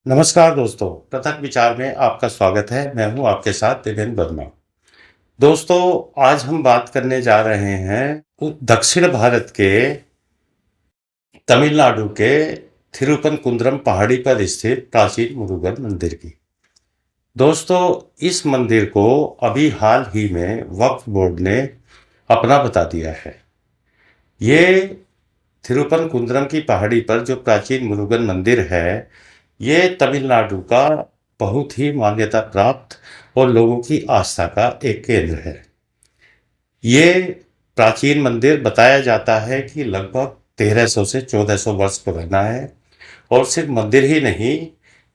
नमस्कार दोस्तों, पृथक विचार में आपका स्वागत है। मैं हूं आपके साथ देवेंद्र वर्मा। दोस्तों, आज हम बात करने जा रहे हैं दक्षिण भारत के तमिलनाडु के थिरुपनकुंद्रम पहाड़ी पर स्थित प्राचीन मुरुगन मंदिर की। दोस्तों, इस मंदिर को अभी हाल ही में वक्फ बोर्ड ने अपना बता दिया है। ये थिरुपनकुंद्रम की पहाड़ी पर जो प्राचीन मुरुगन मंदिर है, ये तमिलनाडु का बहुत ही मान्यता प्राप्त और लोगों की आस्था का एक केंद्र है। ये प्राचीन मंदिर बताया जाता है कि लगभग 1300 से 1400 वर्ष पुराना है। और सिर्फ मंदिर ही नहीं,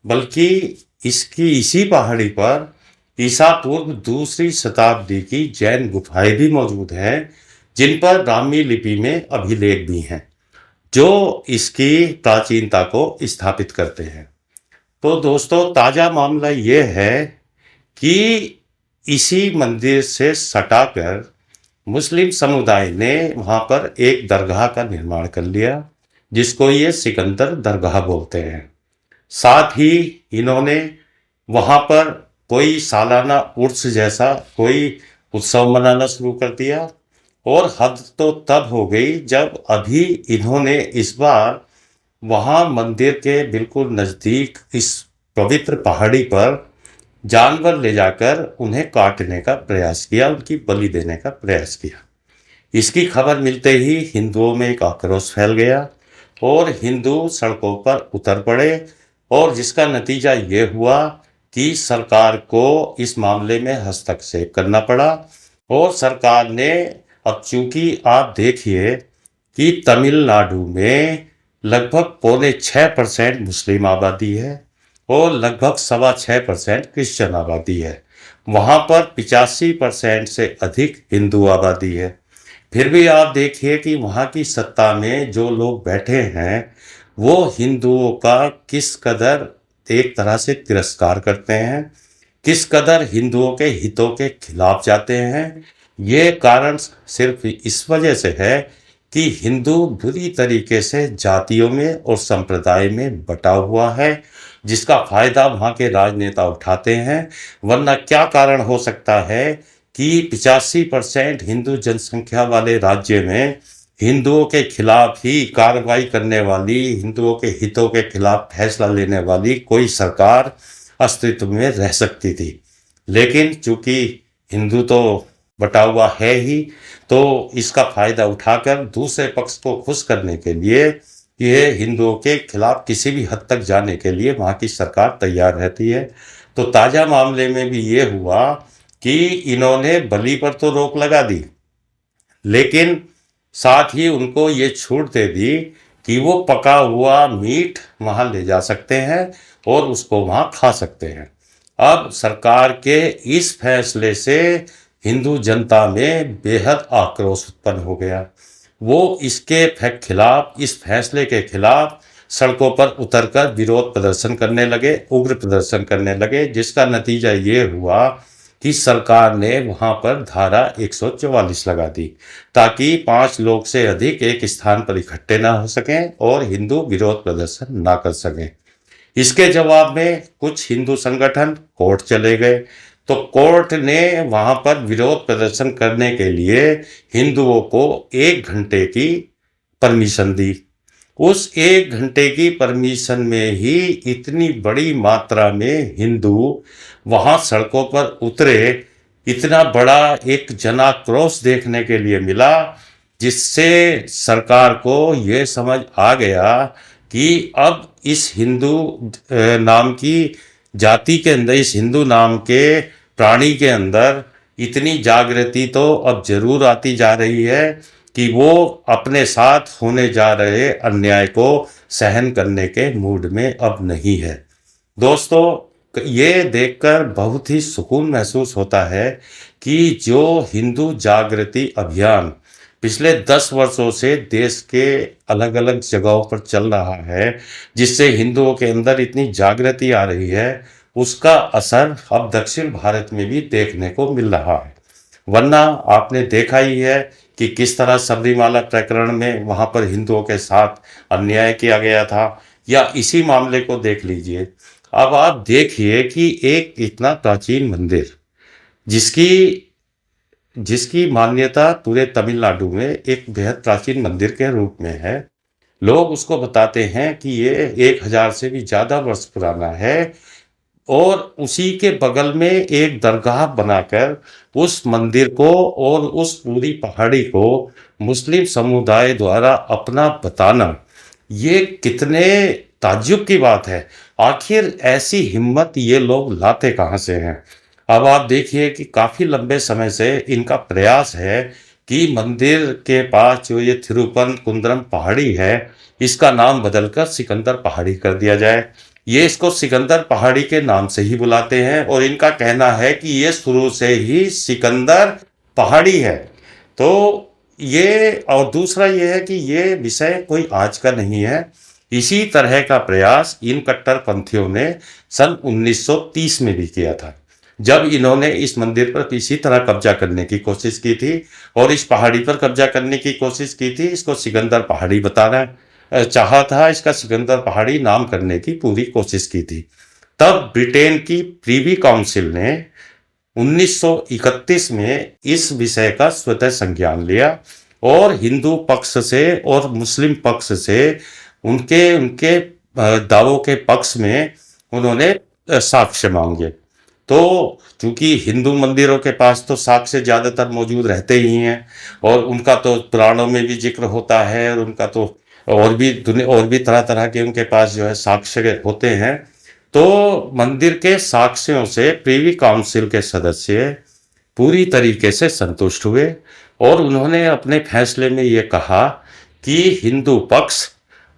बल्कि इसकी इसी पहाड़ी पर ईसा पूर्व दूसरी शताब्दी की जैन गुफाएं भी मौजूद हैं, जिन पर ब्राह्मी लिपि में अभिलेख भी हैं, जो इसकी प्राचीनता को स्थापित करते हैं। तो दोस्तों, ताज़ा मामला ये है कि इसी मंदिर से सटाकर मुस्लिम समुदाय ने वहाँ पर एक दरगाह का निर्माण कर लिया, जिसको ये सिकंदर दरगाह बोलते हैं। साथ ही इन्होंने वहाँ पर कोई सालाना उर्स जैसा कोई उत्सव मनाना शुरू कर दिया। और हद तो तब हो गई जब अभी इन्होंने इस बार वहाँ मंदिर के बिल्कुल नज़दीक इस पवित्र पहाड़ी पर जानवर ले जाकर उन्हें काटने का प्रयास किया, उनकी बलि देने का प्रयास किया। इसकी खबर मिलते ही हिंदुओं में एक आक्रोश फैल गया और हिंदू सड़कों पर उतर पड़े, और जिसका नतीजा ये हुआ कि सरकार को इस मामले में हस्तक्षेप करना पड़ा। और सरकार ने, अब चूंकि आप देखिए कि तमिलनाडु में लगभग 5.6% मुस्लिम आबादी है और लगभग 6.25% क्रिश्चियन आबादी है। वहाँ पर 85% से अधिक हिंदू आबादी है। फिर भी आप देखिए कि वहाँ की सत्ता में जो लोग बैठे हैं, वो हिंदुओं का किस कदर एक तरह से तिरस्कार करते हैं, किस कदर हिंदुओं के हितों के खिलाफ जाते हैं। ये कारण सिर्फ इस वजह से है कि हिंदू बुरी तरीके से जातियों में और संप्रदाय में बटा हुआ है, जिसका फायदा वहाँ के राजनेता उठाते हैं। वरना क्या कारण हो सकता है कि 85% हिंदू जनसंख्या वाले राज्य में हिंदुओं के खिलाफ ही कार्रवाई करने वाली, हिंदुओं के हितों के खिलाफ फैसला लेने वाली कोई सरकार अस्तित्व में रह सकती थी। लेकिन चूंकि हिंदू तो बटा हुआ है ही, तो इसका फायदा उठाकर दूसरे पक्ष को खुश करने के लिए ये हिंदुओं के खिलाफ किसी भी हद तक जाने के लिए वहाँ की सरकार तैयार रहती है। तो ताज़ा मामले में भी ये हुआ कि इन्होंने बलि पर तो रोक लगा दी, लेकिन साथ ही उनको ये छूट दे दी कि वो पका हुआ मीट वहाँ ले जा सकते हैं और उसको वहाँ खा सकते हैं। अब सरकार के इस फैसले से हिंदू जनता में बेहद आक्रोश उत्पन्न हो गया। वो इसके खिलाफ, इस फैसले के खिलाफ सड़कों पर उतरकर विरोध प्रदर्शन करने लगे, उग्र प्रदर्शन करने लगे, जिसका नतीजा ये हुआ कि सरकार ने वहाँ पर धारा 144 लगा दी, ताकि 5 लोग से अधिक एक स्थान पर इकट्ठे ना हो सकें और हिंदू विरोध प्रदर्शन ना कर सकें। इसके जवाब में कुछ हिंदू संगठन कोर्ट चले गए, तो कोर्ट ने वहां पर विरोध प्रदर्शन करने के लिए हिंदुओं को 1 घंटे की परमिशन दी। उस 1 घंटे की परमिशन में ही इतनी बड़ी मात्रा में हिंदू वहां सड़कों पर उतरे, इतना बड़ा एक जनाक्रोश देखने के लिए मिला, जिससे सरकार को ये समझ आ गया कि अब इस हिंदू नाम की जाति के अंदर, इस हिंदू नाम के प्राणी के अंदर इतनी जागृति तो अब जरूर आती जा रही है कि वो अपने साथ होने जा रहे अन्याय को सहन करने के मूड में अब नहीं है। दोस्तों, ये देखकर बहुत ही सुकून महसूस होता है कि जो हिंदू जागृति अभियान पिछले 10 वर्षों से देश के अलग अलग जगहों पर चल रहा है, जिससे हिंदुओं के अंदर इतनी जागृति आ रही है, उसका असर अब दक्षिण भारत में भी देखने को मिल रहा है। वरना आपने देखा ही है कि किस तरह सबरीमाला प्रकरण में वहाँ पर हिंदुओं के साथ अन्याय किया गया था, या इसी मामले को देख लीजिए, अब आप देखिए कि एक इतना प्राचीन मंदिर जिसकी जिसकी मान्यता पूरे तमिलनाडु में एक बेहद प्राचीन मंदिर के रूप में है। लोग उसको बताते हैं कि ये 1000 से भी ज़्यादा वर्ष पुराना है और उसी के बगल में एक दरगाह बनाकर उस मंदिर को और उस पूरी पहाड़ी को मुस्लिम समुदाय द्वारा अपना बताना, ये कितने ताज्जुब की बात है। आखिर ऐसी हिम्मत ये लोग लाते कहाँ से हैं? अब आप देखिए कि काफ़ी लंबे समय से इनका प्रयास है कि मंदिर के पास जो ये थिरुपन कुंद्रम पहाड़ी है, इसका नाम बदलकर सिकंदर पहाड़ी कर दिया जाए। ये इसको सिकंदर पहाड़ी के नाम से ही बुलाते हैं और इनका कहना है कि ये शुरू से ही सिकंदर पहाड़ी है। तो ये, और दूसरा ये है कि ये विषय कोई आज का नहीं है। इसी तरह का प्रयास इन कट्टरपंथियों ने सन 1930 में भी किया था, जब इन्होंने इस मंदिर पर किसी तरह कब्जा करने की कोशिश की थी और इस पहाड़ी पर कब्जा करने की कोशिश की थी। इसको सिकंदर पहाड़ी बताना चाहा था, इसका सिकंदर पहाड़ी नाम करने की पूरी कोशिश की थी। तब ब्रिटेन की प्रीवी काउंसिल ने 1931 में इस विषय का स्वतः संज्ञान लिया और हिंदू पक्ष से और मुस्लिम पक्ष से उनके उनके दावों के पक्ष में उन्होंने साक्ष्य मांगे। तो चूंकि हिंदू मंदिरों के पास तो साक्ष्य ज़्यादातर मौजूद रहते ही हैं और उनका तो पुराणों में भी जिक्र होता है और उनका तो और भी तरह तरह के उनके पास जो है साक्ष्य होते हैं। तो मंदिर के साक्ष्यों से प्रीवी काउंसिल के सदस्य पूरी तरीके से संतुष्ट हुए और उन्होंने अपने फैसले में ये कहा कि हिंदू पक्ष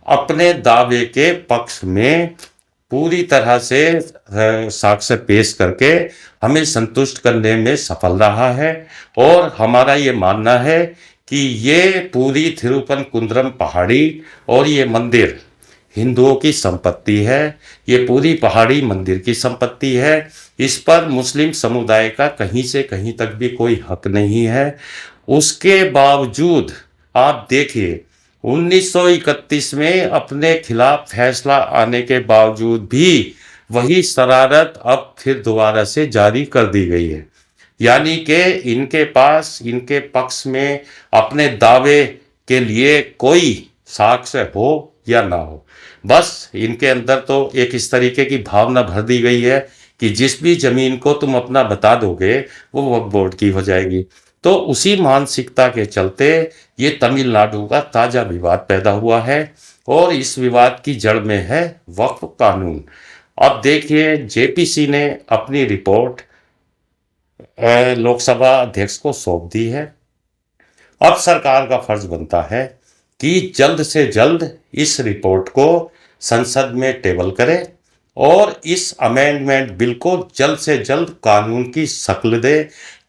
अपने दावे के पक्ष में पूरी तरह से साक्ष्य पेश करके हमें संतुष्ट करने में सफल रहा है और हमारा ये मानना है कि ये पूरी थिरुपन कुंद्रम पहाड़ी और ये मंदिर हिंदुओं की संपत्ति है। ये पूरी पहाड़ी मंदिर की संपत्ति है। इस पर मुस्लिम समुदाय का कहीं से कहीं तक भी कोई हक नहीं है। उसके बावजूद आप देखिए 1931 में अपने खिलाफ फैसला आने के बावजूद भी वही शरारत अब फिर दोबारा से जारी कर दी गई है। यानी कि इनके पास इनके पक्ष में अपने दावे के लिए कोई साक्ष्य हो या ना हो, बस इनके अंदर तो एक इस तरीके की भावना भर दी गई है कि जिस भी जमीन को तुम अपना बता दोगे वो वक्फ बोर्ड की हो जाएगी। तो उसी मानसिकता के चलते ये तमिलनाडु का ताज़ा विवाद पैदा हुआ है और इस विवाद की जड़ में है वक्फ कानून। अब देखिए जेपीसी ने अपनी रिपोर्ट लोकसभा अध्यक्ष को सौंप दी है। अब सरकार का फर्ज बनता है कि जल्द से जल्द इस रिपोर्ट को संसद में टेबल करे और इस अमेंडमेंट बिल को जल्द से जल्द कानून की शक्ल दे,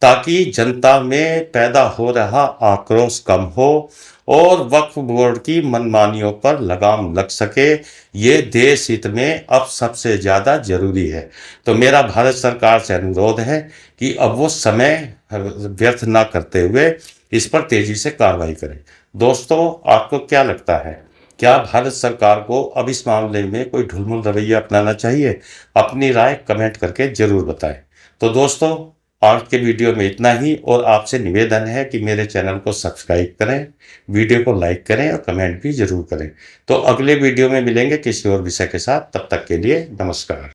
ताकि जनता में पैदा हो रहा आक्रोश कम हो और वक्फ बोर्ड की मनमानियों पर लगाम लग सके। ये देश हित में अब सबसे ज़्यादा जरूरी है। तो मेरा भारत सरकार से अनुरोध है कि अब वो समय व्यर्थ ना करते हुए इस पर तेजी से कार्रवाई करें। दोस्तों, आपको क्या लगता है, क्या भारत सरकार को अब इस मामले में कोई ढुलमुल रवैया अपनाना चाहिए? अपनी राय कमेंट करके जरूर बताएं। तो दोस्तों, आज के वीडियो में इतना ही और आपसे निवेदन है कि मेरे चैनल को सब्सक्राइब करें, वीडियो को लाइक करें और कमेंट भी जरूर करें। तो अगले वीडियो में मिलेंगे किसी और विषय के साथ। तब तक के लिए नमस्कार।